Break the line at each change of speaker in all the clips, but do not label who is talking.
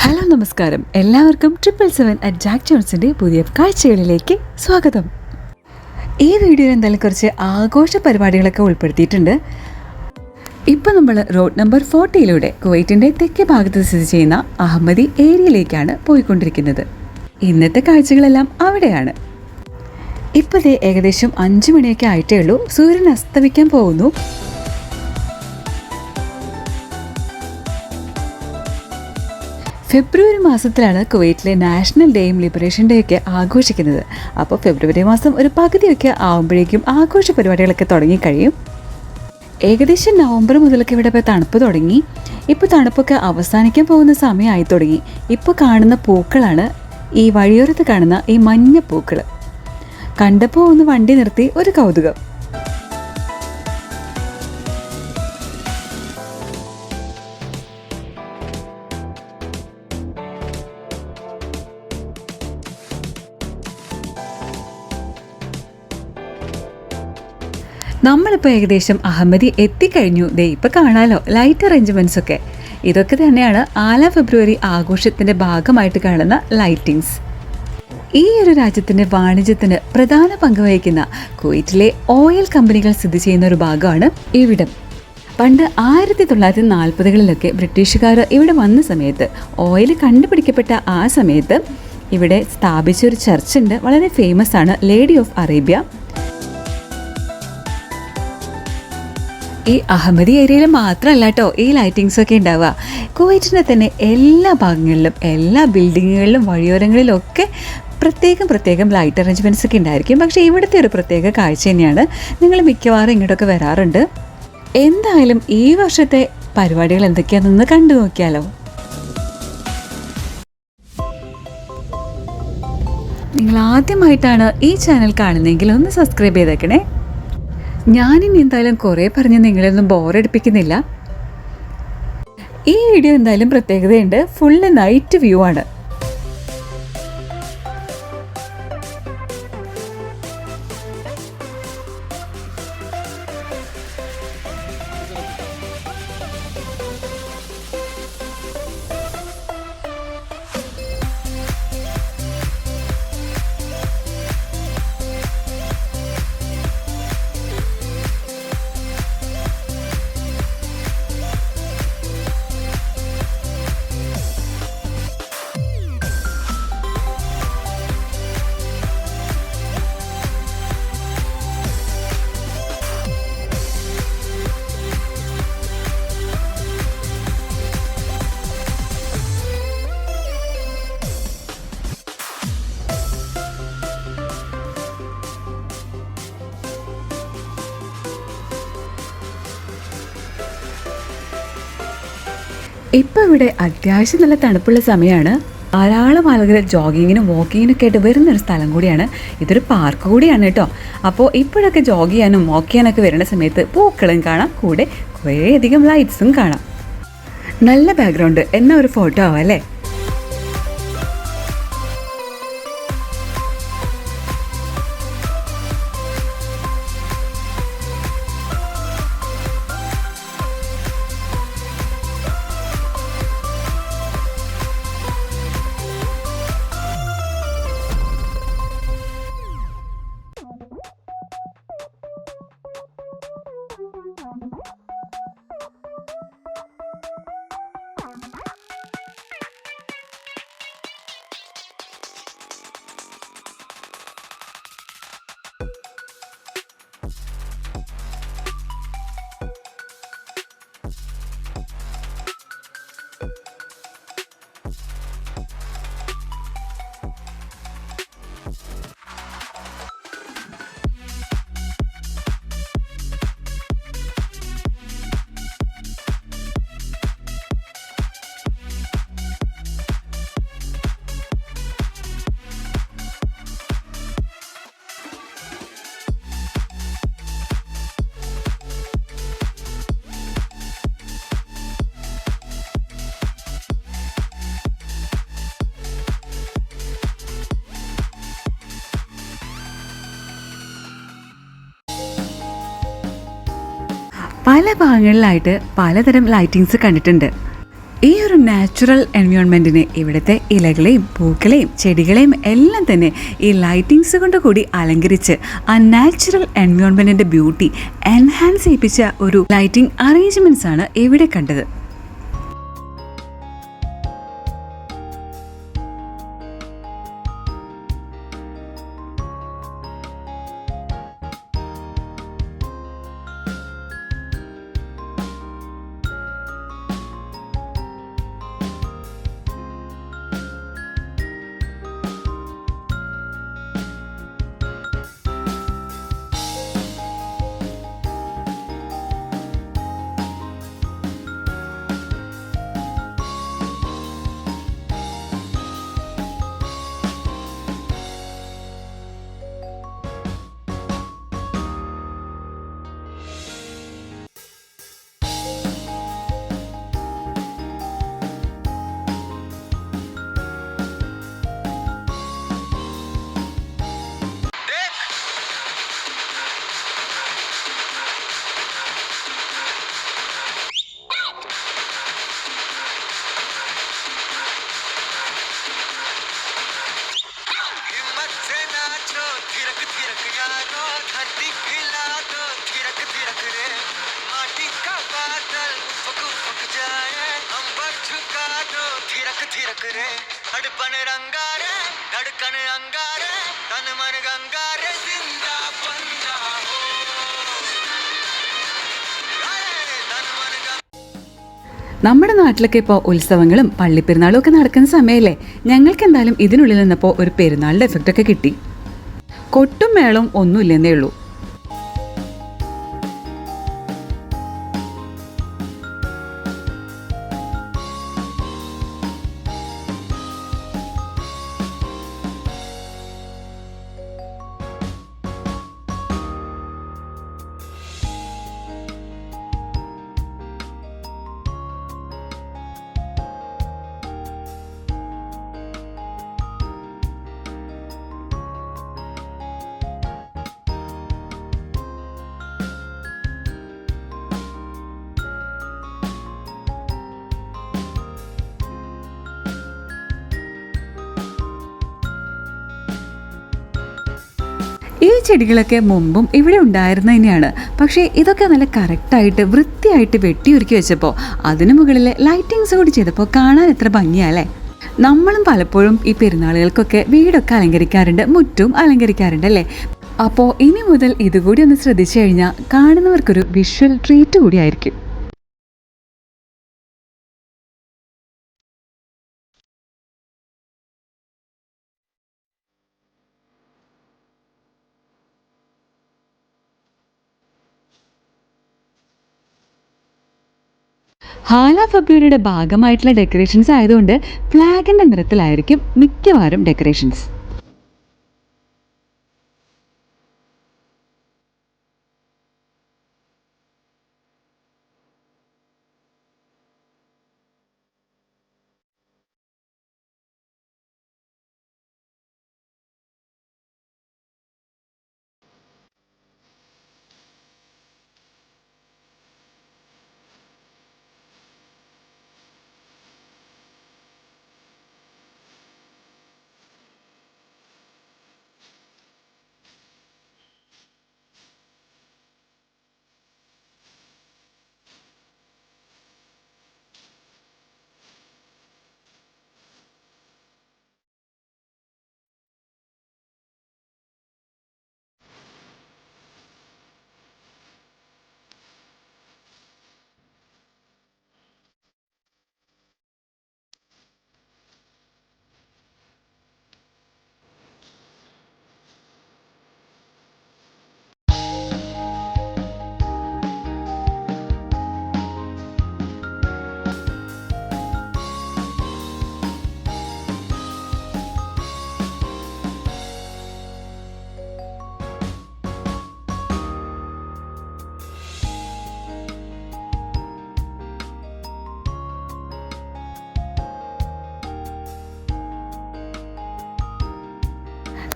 Hello നമസ്കാരം, എല്ലാവർക്കും 777 Jack ജോൺസിൻ്റെ പുതിയ കാഴ്ചകളിലേക്ക് സ്വാഗതം. ഈ വീഡിയോയിൽ എന്തായാലും കുറച്ച് ആഘോഷ പരിപാടികളൊക്കെ ഉൾപ്പെടുത്തിയിട്ടുണ്ട്. ഇപ്പോൾ നമ്മൾ റോഡ് നമ്പർ 40 കുവൈറ്റിൻ്റെ തെക്കേ ഭാഗത്ത് സ്ഥിതി ചെയ്യുന്ന അഹമ്മദി ഏരിയയിലേക്കാണ് പോയിക്കൊണ്ടിരിക്കുന്നത്. ഇന്നത്തെ കാഴ്ചകളെല്ലാം അവിടെയാണ്. ഇപ്പോഴേ ഏകദേശം 5 മണിയൊക്കെ ആയിട്ടേ ഉള്ളൂ. സൂര്യൻ അസ്തമിക്കാൻ പോകുന്നു. ഫെബ്രുവരി മാസത്തിലാണ് കുവൈറ്റിലെ നാഷണൽ ഡേയും ലിബറേഷൻ ഡേ ഒക്കെ ആഘോഷിക്കുന്നത്. അപ്പോൾ ഫെബ്രുവരി മാസം ഒരു പകുതിയൊക്കെ ആകുമ്പോഴേക്കും ആഘോഷ പരിപാടികളൊക്കെ തുടങ്ങിക്കഴിയും. ഏകദേശം നവംബർ മുതലൊക്കെ ഇവിടെ ഇപ്പോൾ തണുപ്പ് തുടങ്ങി. ഇപ്പോൾ തണുപ്പൊക്കെ അവസാനിക്കാൻ പോകുന്ന സമയമായി തുടങ്ങി. ഇപ്പോൾ കാണുന്ന പൂക്കളാണ് ഈ വഴിയോരത്ത് കാണുന്ന ഈ മഞ്ഞ പൂക്കൾ. കണ്ടപ്പോൾ ഒന്ന് വണ്ടി നിർത്തി ഒരു കൗതുകം. നമ്മളിപ്പോൾ ഏകദേശം അഹമ്മദി എത്തിക്കഴിഞ്ഞു. ദേ ഇപ്പോൾ കാണാമല്ലോ ലൈറ്റ് അറേഞ്ച്മെൻറ്റ്സ് ഒക്കെ. ഇതൊക്കെ തന്നെയാണ് ആല ഫെബ്രുവരി ആഘോഷത്തിൻ്റെ ഭാഗമായിട്ട് കാണുന്ന ലൈറ്റിങ്സ്. ഈ ഒരു രാജ്യത്തിൻ്റെ വാണിജ്യത്തിന് പ്രധാന പങ്ക് വഹിക്കുന്ന കുവൈറ്റിലെ ഓയിൽ കമ്പനികൾ സ്ഥിതി ചെയ്യുന്ന ഒരു ഭാഗമാണ് ഇവിടം. പണ്ട് 1940-കളിലൊക്കെ ബ്രിട്ടീഷുകാർ ഇവിടെ വന്ന സമയത്ത്, ഓയിൽ കണ്ടുപിടിക്കപ്പെട്ട ആ സമയത്ത് ഇവിടെ സ്ഥാപിച്ചൊരു ചർച്ചുണ്ട്. വളരെ ഫേമസ് ആണ്, ലേഡി ഓഫ് അറേബ്യ. ഈ അഹമ്മദി ഏരിയയിൽ മാത്രമല്ല കേട്ടോ ഈ ലൈറ്റിങ്സ് ഒക്കെ ഉണ്ടാവുക. കുവൈറ്റിൻ്റെ തന്നെ എല്ലാ ഭാഗങ്ങളിലും, എല്ലാ ബിൽഡിങ്ങുകളിലും, വഴിയോരങ്ങളിലും ഒക്കെ പ്രത്യേകം ലൈറ്റ് അറേഞ്ച്മെൻറ്റ്സ് ഒക്കെ ഉണ്ടായിരിക്കും. പക്ഷേ ഇവിടുത്തെ ഒരു പ്രത്യേക കാഴ്ച തന്നെയാണ്. നിങ്ങൾ മിക്കവാറും ഇങ്ങോട്ടൊക്കെ വരാറുണ്ട്. എന്തായാലും ഈ വർഷത്തെ പരിപാടികൾ എന്തൊക്കെയാണെന്ന് കണ്ടു നോക്കിയാലോ. നിങ്ങൾ ആദ്യമായിട്ടാണ് ഈ ചാനൽ കാണുന്നതെങ്കിൽ ഒന്ന് സബ്സ്ക്രൈബ് ചെയ്തേക്കണേ. ഞാനിനി എന്തായാലും കുറേ പറഞ്ഞ് നിങ്ങളൊന്നും ബോറടിപ്പിക്കുന്നില്ല. ഈ വീഡിയോ എന്തായാലും പ്രത്യേകതയുണ്ട്. ഫുള്ള് നൈറ്റ് വ്യൂ ആണ്. ഇപ്പോൾ ഇവിടെ അത്യാവശ്യം നല്ല തണുപ്പുള്ള സമയമാണ്. ധാരാളം ആളുകൾ ജോഗിങ്ങിനും വാക്കിങ്ങിനൊക്കെ ആയിട്ട് വരുന്നൊരു സ്ഥലം കൂടിയാണ്. ഇതൊരു പാർക്ക് കൂടിയാണ് കേട്ടോ. അപ്പോൾ ഇപ്പോഴൊക്കെ ജോഗ് ചെയ്യാനും വാക്ക് ചെയ്യാനൊക്കെ വരുന്ന സമയത്ത് പൂക്കളും കാണാം, കൂടെ കുറേയധികം ലൈറ്റ്സും കാണാം. നല്ല ബാക്ക്ഗ്രൗണ്ട് എന്നാ ഒരു ഫോട്ടോ ആവാം അല്ലേ. പല ഭാഗങ്ങളിലായിട്ട് പലതരം ലൈറ്റിങ്സ് കണ്ടിട്ടുണ്ട്. ഈ ഒരു നാച്ചുറൽ എൻവയോൺമെൻറ്റിനെ, ഇവിടുത്തെ ഇലകളെയും പൂക്കളെയും ചെടികളെയും എല്ലാം തന്നെ ഈ ലൈറ്റിങ്സ് കൊണ്ട് കൂടി അലങ്കരിച്ച് ആ നാച്ചുറൽ എൻവയോൺമെൻറ്റിൻ്റെ ബ്യൂട്ടി എൻഹാൻസ് ചെയ്യിപ്പിച്ച ഒരു ലൈറ്റിംഗ് അറേഞ്ച്മെൻറ്റ്സ് ആണ് ഇവിടെ കണ്ടത്. നമ്മുടെ നാട്ടിലൊക്കെ ഇപ്പോൾ ഉത്സവങ്ങളും പള്ളിപ്പെരുന്നാളും ഒക്കെ നടക്കുന്ന സമയമല്ലേ. ഞങ്ങൾക്ക് എന്തായാലും ഇതിനുള്ളിൽ നിന്നപ്പോൾ ഒരു പെരുന്നാളിൻ്റെ എഫക്റ്റൊക്കെ കിട്ടി. കൊട്ടും മേളവും ഒന്നുമില്ലെന്നേ ഉള്ളൂ. ഈ ചെടികളൊക്കെ മുമ്പും ഇവിടെ ഉണ്ടായിരുന്ന തന്നെയാണ്. പക്ഷേ ഇതൊക്കെ നല്ല കറക്റ്റായിട്ട് വൃത്തിയായിട്ട് വെട്ടിയൊരുക്കി വെച്ചപ്പോൾ അതിന് മുകളിൽ ലൈറ്റിങ്സ് കൂടി ചെയ്തപ്പോൾ കാണാൻ എത്ര ഭംഗിയല്ലേ. നമ്മളും പലപ്പോഴും ഈ പെരുന്നാളുകൾക്കൊക്കെ വീടൊക്കെ അലങ്കരിക്കാറുണ്ട്, മുറ്റും അലങ്കരിക്കാറുണ്ട് അല്ലേ. അപ്പോൾ ഇനി മുതൽ ഇതുകൂടി ഒന്ന് ശ്രദ്ധിച്ചു കഴിഞ്ഞാൽ കാണുന്നവർക്കൊരു വിഷ്വൽ ട്രീറ്റ് കൂടിയായിരിക്കും. ഹാല ഫെബ്രുവരിയുടെ ഭാഗമായിട്ടുള്ള ഡെക്കറേഷൻസ് ആയതുകൊണ്ട് ഫ്ലാഗിൻ്റെ നിറത്തിലായിരിക്കും മിക്കവാറും ഡെക്കറേഷൻസ്.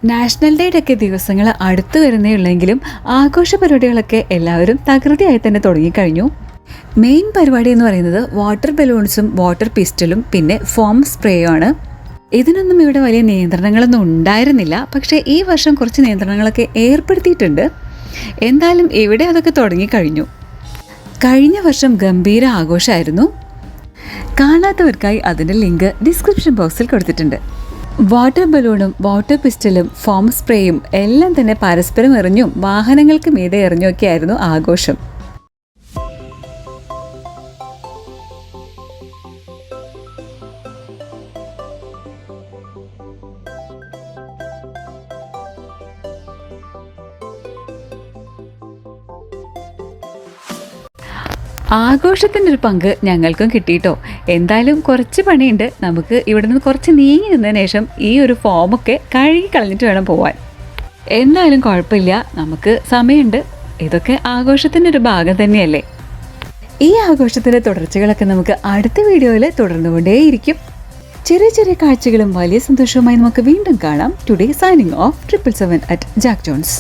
നാഷണൽ ഡേയുടെ ഒക്കെ ദിവസങ്ങൾ അടുത്തു വരുന്നേ ഉള്ളെങ്കിലും ആഘോഷ പരിപാടികളൊക്കെ എല്ലാവരും തകൃതിയായി തന്നെ തുടങ്ങിക്കഴിഞ്ഞു. മെയിൻ പരിപാടി എന്ന് പറയുന്നത് വാട്ടർ ബലൂൺസും വാട്ടർ പിസ്റ്റലും പിന്നെ ഫോം സ്പ്രേയും ആണ്. ഇതിനൊന്നും ഇവിടെ വലിയ നിയന്ത്രണങ്ങളൊന്നും ഉണ്ടായിരുന്നില്ല. പക്ഷേ ഈ വർഷം കുറച്ച് നിയന്ത്രണങ്ങളൊക്കെ ഏർപ്പെടുത്തിയിട്ടുണ്ട്. എന്തായാലും ഇവിടെ അതൊക്കെ തുടങ്ങിക്കഴിഞ്ഞു. കഴിഞ്ഞ വർഷം ഗംഭീര ആഘോഷമായിരുന്നു. കാണാത്തവർക്കായി അതിൻ്റെ ലിങ്ക് ഡിസ്ക്രിപ്ഷൻ ബോക്സിൽ കൊടുത്തിട്ടുണ്ട്. വാട്ടർ ബലൂണും വാട്ടർ പിസ്റ്റലും ഫോം സ്പ്രേയും എല്ലാം തന്നെ പരസ്പരം എറിഞ്ഞും വാഹനങ്ങൾക്ക് മീതെ എറിഞ്ഞുമൊക്കെ ആയിരുന്നു ആഘോഷം. ആഘോഷത്തിൻ്റെ ഒരു പങ്ക് ഞങ്ങൾക്കും കിട്ടിയിട്ടോ. എന്തായാലും കുറച്ച് പണിയുണ്ട്. നമുക്ക് ഇവിടെ നിന്ന് കുറച്ച് നീങ്ങി നിന്നതിന് ശേഷം ഈ ഒരു ഫോമൊക്കെ കഴുകി കളഞ്ഞിട്ട് വേണം പോവാൻ. എന്തായാലും കുഴപ്പമില്ല, നമുക്ക് സമയമുണ്ട്. ഇതൊക്കെ ആഘോഷത്തിൻ്റെ ഒരു ഭാഗം തന്നെയല്ലേ. ഈ ആഘോഷത്തിൻ്റെ തുടർച്ചകളൊക്കെ നമുക്ക് അടുത്ത വീഡിയോയിൽ തുടർന്നുകൊണ്ടേയിരിക്കും. ചെറിയ ചെറിയ കാഴ്ചകളും വലിയ സന്തോഷവുമായി നമുക്ക് വീണ്ടും കാണാം. Today signing off 777 at Jack Jones.